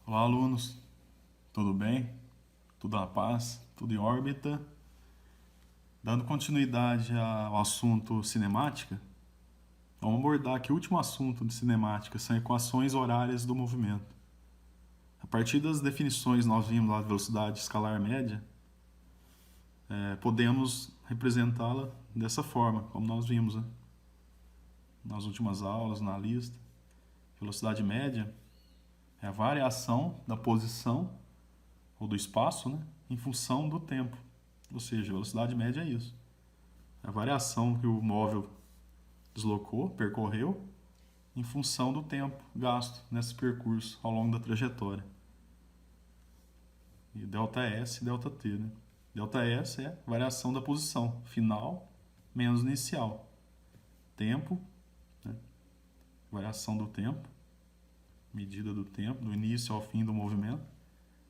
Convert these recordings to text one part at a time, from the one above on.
Olá, alunos. Tudo bem? Tudo na paz? Tudo em órbita? Dando continuidade ao assunto cinemática, vamos abordar aqui o último assunto de cinemática, são equações horárias do movimento. A partir das definições nós vimos lá de velocidade escalar média, podemos representá-la dessa forma, como nós vimos, né? Nas últimas aulas, na lista. Velocidade média é a variação da posição ou do espaço, né, em função do tempo. Ou seja, a velocidade média é isso. A variação que o móvel deslocou, percorreu, em função do tempo gasto nesse percurso ao longo da trajetória. E ΔS e ΔT, né? ΔS é a variação da posição final menos inicial. Tempo, né? Variação do tempo, medida do tempo, do início ao fim do movimento,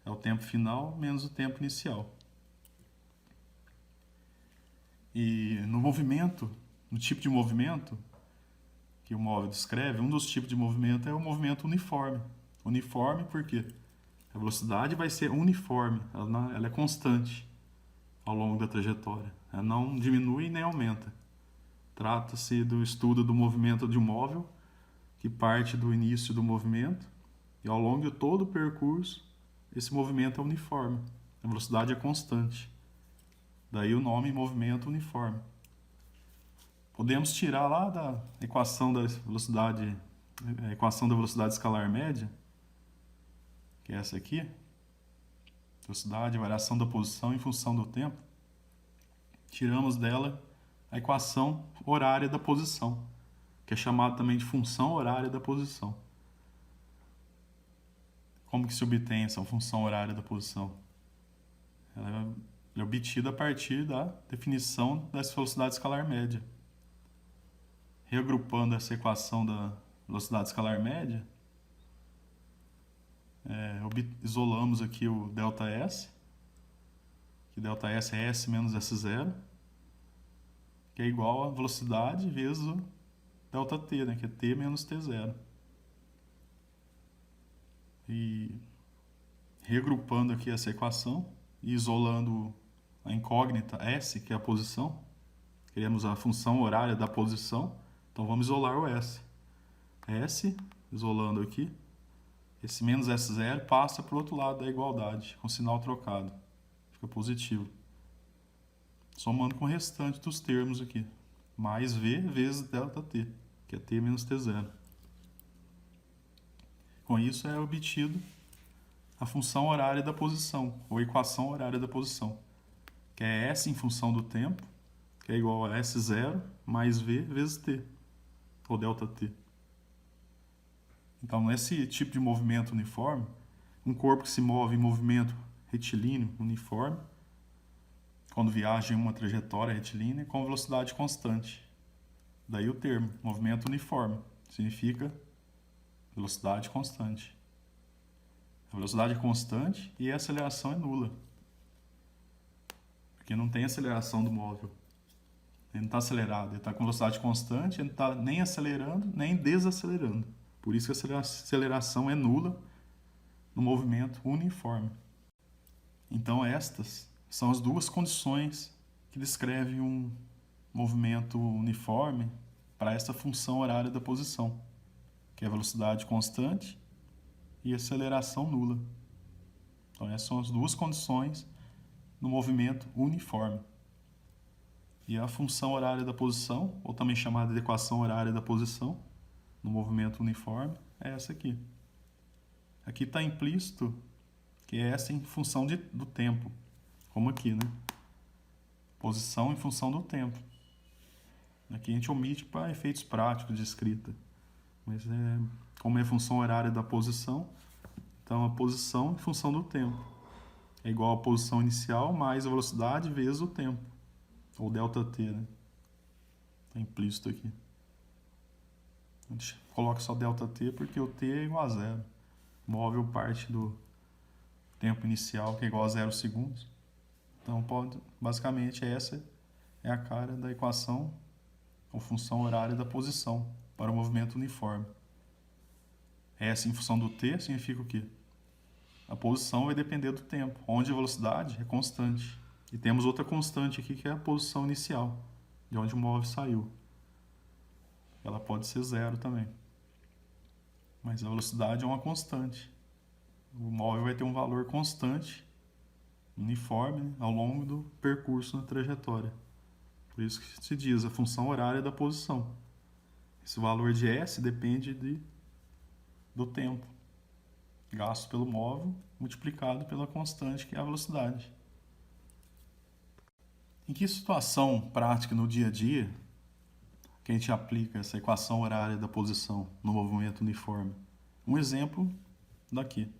é o tempo final menos o tempo inicial. E no movimento, no tipo de movimento que o móvel descreve, um dos tipos de movimento é o movimento uniforme. Uniforme porque a velocidade vai ser uniforme, ela é constante ao longo da trajetória. Ela não diminui nem aumenta. Trata-se do estudo do movimento de um móvel que parte do início do movimento e ao longo de todo o percurso esse movimento é uniforme. A velocidade é constante. Daí o nome movimento uniforme. Podemos tirar lá da equação da velocidade, a equação da velocidade escalar média, que é essa aqui, velocidade, variação da posição em função do tempo. Tiramos dela a equação horária da posição, que é chamada também de função horária da posição. Como que se obtém essa função horária da posição? Ela é obtida a partir da definição da velocidade escalar média. Reagrupando essa equação da velocidade escalar média, isolamos aqui o ΔS, que ΔS é S menos S0, que é igual a velocidade vezes o ΔT, né, que é T menos T0. E reagrupando aqui essa equação e isolando a incógnita S, que é a posição, queremos a função horária da posição, então vamos isolar o S. S, isolando aqui, esse menos S0 passa para o outro lado da igualdade, com sinal trocado. Fica positivo. Somando com o restante dos termos aqui. Mais V vezes ΔT, que é T menos T0. Com isso é obtido a função horária da posição, ou equação horária da posição, que é S em função do tempo, que é igual a S0 mais V vezes T, ou ΔT. Então, nesse tipo de movimento uniforme, um corpo que se move em movimento retilíneo uniforme, quando viaja em uma trajetória retilínea, com velocidade constante. Daí o termo, movimento uniforme, significa velocidade constante. A velocidade é constante e a aceleração é nula. Porque não tem aceleração do móvel. Ele não está acelerado, ele está com velocidade constante, ele não está nem acelerando, nem desacelerando. Por isso que a aceleração é nula no movimento uniforme. Então estas são as duas condições que descrevem um movimento uniforme para essa função horária da posição, que é a velocidade constante e aceleração nula. Então essas são as duas condições no movimento uniforme. E a função horária da posição, ou também chamada de equação horária da posição, no movimento uniforme, é essa aqui. Aqui está implícito que é essa em função do tempo, como aqui, né? Posição em função do tempo. Aqui a gente omite para efeitos práticos de escrita. Mas como é função horária da posição, então a posição em função do tempo. É igual a posição inicial mais a velocidade vezes o tempo. Ou ΔT, né? Está implícito aqui. A gente coloca só ΔT porque o T é igual a zero. O móvel parte do tempo inicial, que é igual a 0 segundos. Então, basicamente, essa é a cara da equação ou função horária da posição para o movimento uniforme. S em função do T significa o quê? A posição vai depender do tempo, onde a velocidade é constante. E temos outra constante aqui, que é a posição inicial, de onde o móvel saiu. Ela pode ser zero também. Mas a velocidade é uma constante. O móvel vai ter um valor constante, uniforme, né, ao longo do percurso na trajetória. Por isso que se diz a função horária da posição. Esse valor de S depende do tempo gasto pelo móvel multiplicado pela constante, que é a velocidade. Em que situação prática no dia a dia que a gente aplica essa equação horária da posição no movimento uniforme? Um exemplo daqui.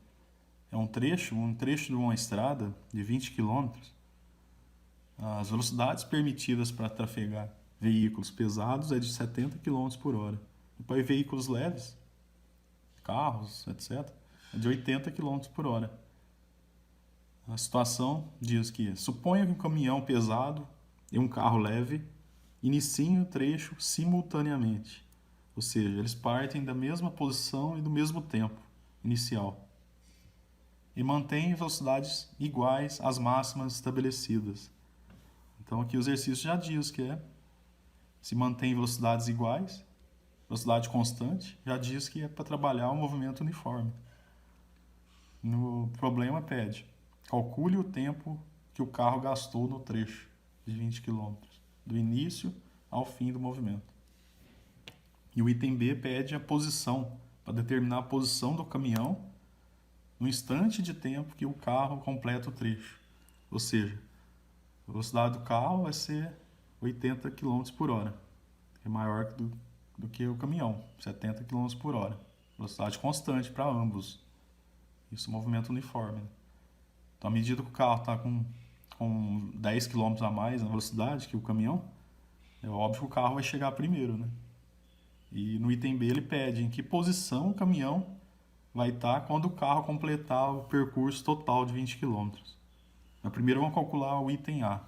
É um trecho de uma estrada de 20 km. As velocidades permitidas para trafegar veículos pesados é de 70 km por hora. E para veículos leves, carros, etc., é de 80 km por hora. A situação diz que suponha que um caminhão pesado e um carro leve iniciem o trecho simultaneamente. Ou seja, eles partem da mesma posição e do mesmo tempo inicial. E mantêm velocidades iguais às máximas estabelecidas. Então aqui o exercício já diz que se mantém velocidades iguais, velocidade constante, já diz que é para trabalhar um movimento uniforme. No problema pede, calcule o tempo que o carro gastou no trecho de 20 km, do início ao fim do movimento. E o item B pede a posição, para determinar a posição do caminhão no instante de tempo que o carro completa o trecho. Ou seja, a velocidade do carro vai ser 80 km por hora, que é maior do que o caminhão, 70 km por hora. Velocidade constante para ambos. Isso é um movimento uniforme. Então, à medida que o carro está com 10 km a mais na velocidade que o caminhão, é óbvio que o carro vai chegar primeiro, né? E no item B ele pede em que posição o caminhão vai estar quando o carro completar o percurso total de 20 km. Mas primeiro vamos calcular o item A.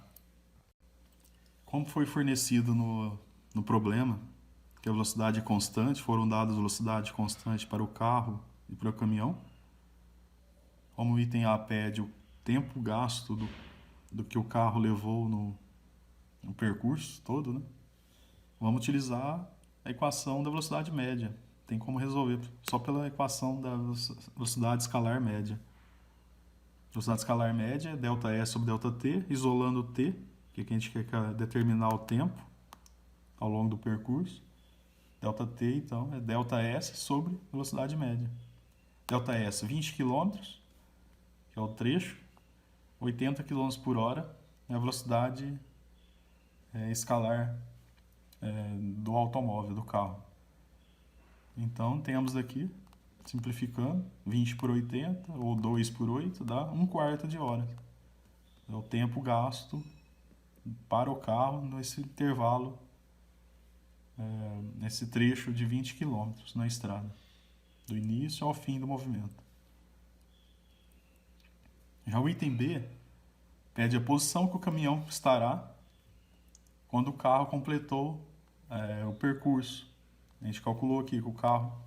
Como foi fornecido no problema, que a velocidade é constante, foram dadas velocidade constante para o carro e para o caminhão. Como o item A pede o tempo gasto do que o carro levou no percurso todo, né? Vamos utilizar a equação da velocidade média. Tem como resolver só pela equação da velocidade escalar média. Velocidade escalar média é ΔS sobre ΔT, isolando o T, que aqui a gente quer determinar o tempo ao longo do percurso. ΔT, então, é ΔS sobre velocidade média. ΔS, 20 km, que é o trecho, 80 km por hora é a velocidade escalar do automóvel, do carro. Então, temos aqui, simplificando, 20 por 80, ou 2 por 8, dá 1/4 de hora. É o tempo gasto para o carro nesse intervalo, nesse trecho de 20 km na estrada, do início ao fim do movimento. Já o item B pede a posição que o caminhão estará quando o carro completou o percurso. A gente calculou aqui que o carro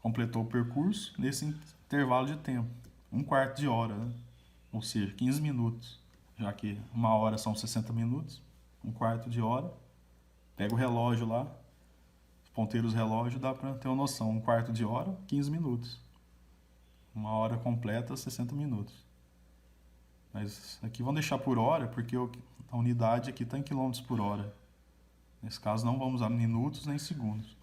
completou o percurso nesse intervalo de tempo, 1/4 de hora, né? Ou seja, 15 minutos, já que uma hora são 60 minutos, 1/4 de hora. Pega o relógio lá, os ponteiros do relógio, dá para ter uma noção, 1/4 de hora, 15 minutos. Uma hora completa, 60 minutos. Mas aqui vamos deixar por hora, porque a unidade aqui está em quilômetros por hora. Nesse caso não vamos usar minutos nem segundos.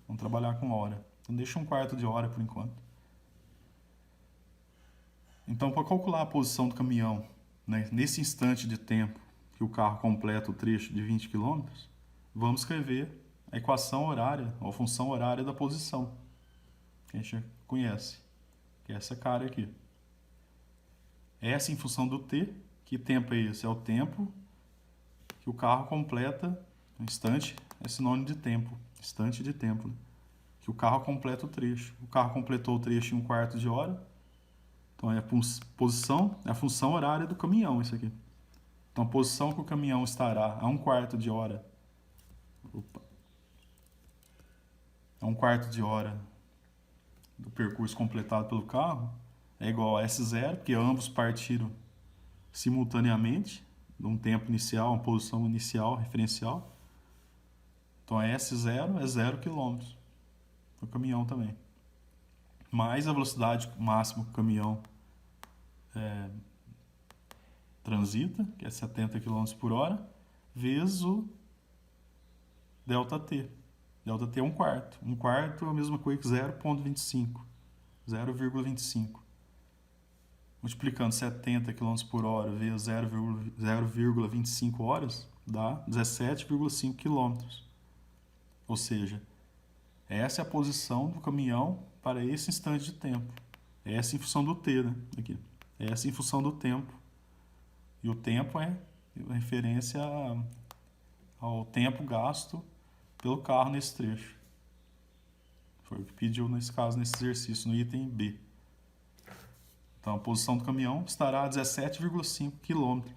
Vamos trabalhar com hora. Então deixa 1/4 de hora por enquanto. Então, para calcular a posição do caminhão, né, nesse instante de tempo que o carro completa o trecho de 20 km, vamos escrever a equação horária, ou a função horária da posição, que a gente conhece, que é essa cara aqui. S em função do T, que tempo é esse? É o tempo que o carro completa, instante é sinônimo de tempo, instante de tempo, né? Que o carro completa o trecho. O carro completou o trecho em 1/4 de hora, então é a posição, é a função horária do caminhão, isso aqui. Então a posição que o caminhão estará a 1/4 de hora, a 1/4 de hora do percurso completado pelo carro, é igual a S0, porque ambos partiram simultaneamente, num tempo inicial, uma posição inicial, referencial. Então, S0 é 0 km. O caminhão também. Mais a velocidade máxima que o caminhão transita, que é 70 km por hora, vezes o ΔT. ΔT é 1/4. 1/4 é a mesma coisa que 0,25. 0,25. Multiplicando 70 km por hora vezes 0,25 horas, dá 17,5 km. Ou seja, essa é a posição do caminhão para esse instante de tempo. Essa em função do t, né? Aqui. Essa em função do tempo. E o tempo é referência ao tempo gasto pelo carro nesse trecho. Foi o que pediu nesse caso, nesse exercício, no item B. Então, a posição do caminhão estará a 17,5 km,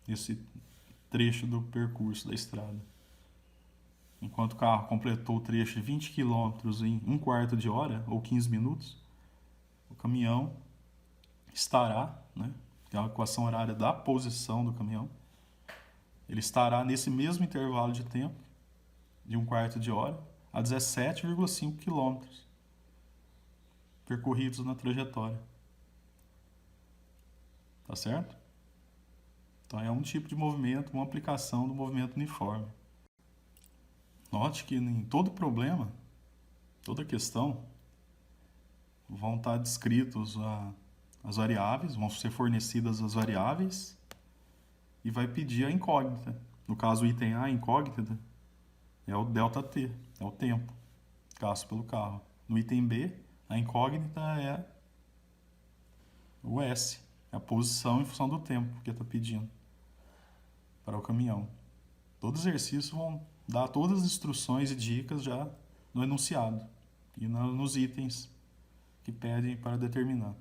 esse trecho do percurso da estrada. Enquanto o carro completou o trecho de 20 km em 1/4 de hora, ou 15 minutos, o caminhão estará, né, que é a equação horária da posição do caminhão, ele estará nesse mesmo intervalo de tempo, de 1/4 de hora, a 17,5 km percorridos na trajetória. Tá certo? Então é um tipo de movimento, uma aplicação do movimento uniforme. Note que em todo problema, toda questão, vão estar descritos as variáveis, vão ser fornecidas as variáveis e vai pedir a incógnita. No caso, o item A, a incógnita, é o ΔT, é o tempo gasto pelo carro. No item B, a incógnita é o S, é a posição em função do tempo que está pedindo para o caminhão. Todos os exercícios vão dar todas as instruções e dicas já no enunciado e nos itens que pedem para determinar.